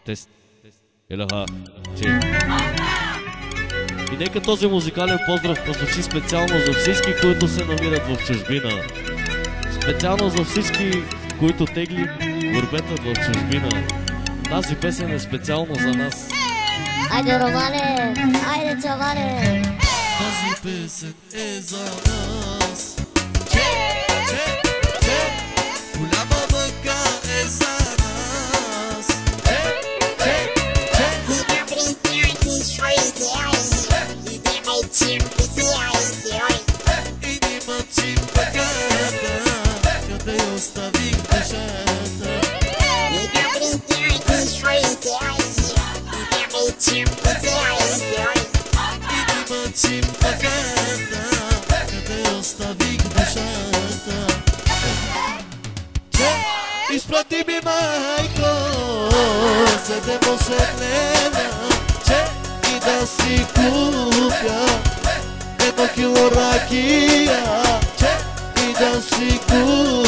Тест. Елеха. И нека този музикален поздрав прозвучи специално за всички, които се намират в чужбина. Специално за всички, които тегли гурбетът в чужбина. Тази песен е специално за нас. Айде, Романе! Айде, чаване! Тази песен е за нас. Голяма мъка е за нас. И ни мъчим пъката, къде оставих душата. И ни мъчим пъката, къде оставих душата. Изпрати ми, майко, 7-8 лева, и да си купя 1 кило ракия, и да си купя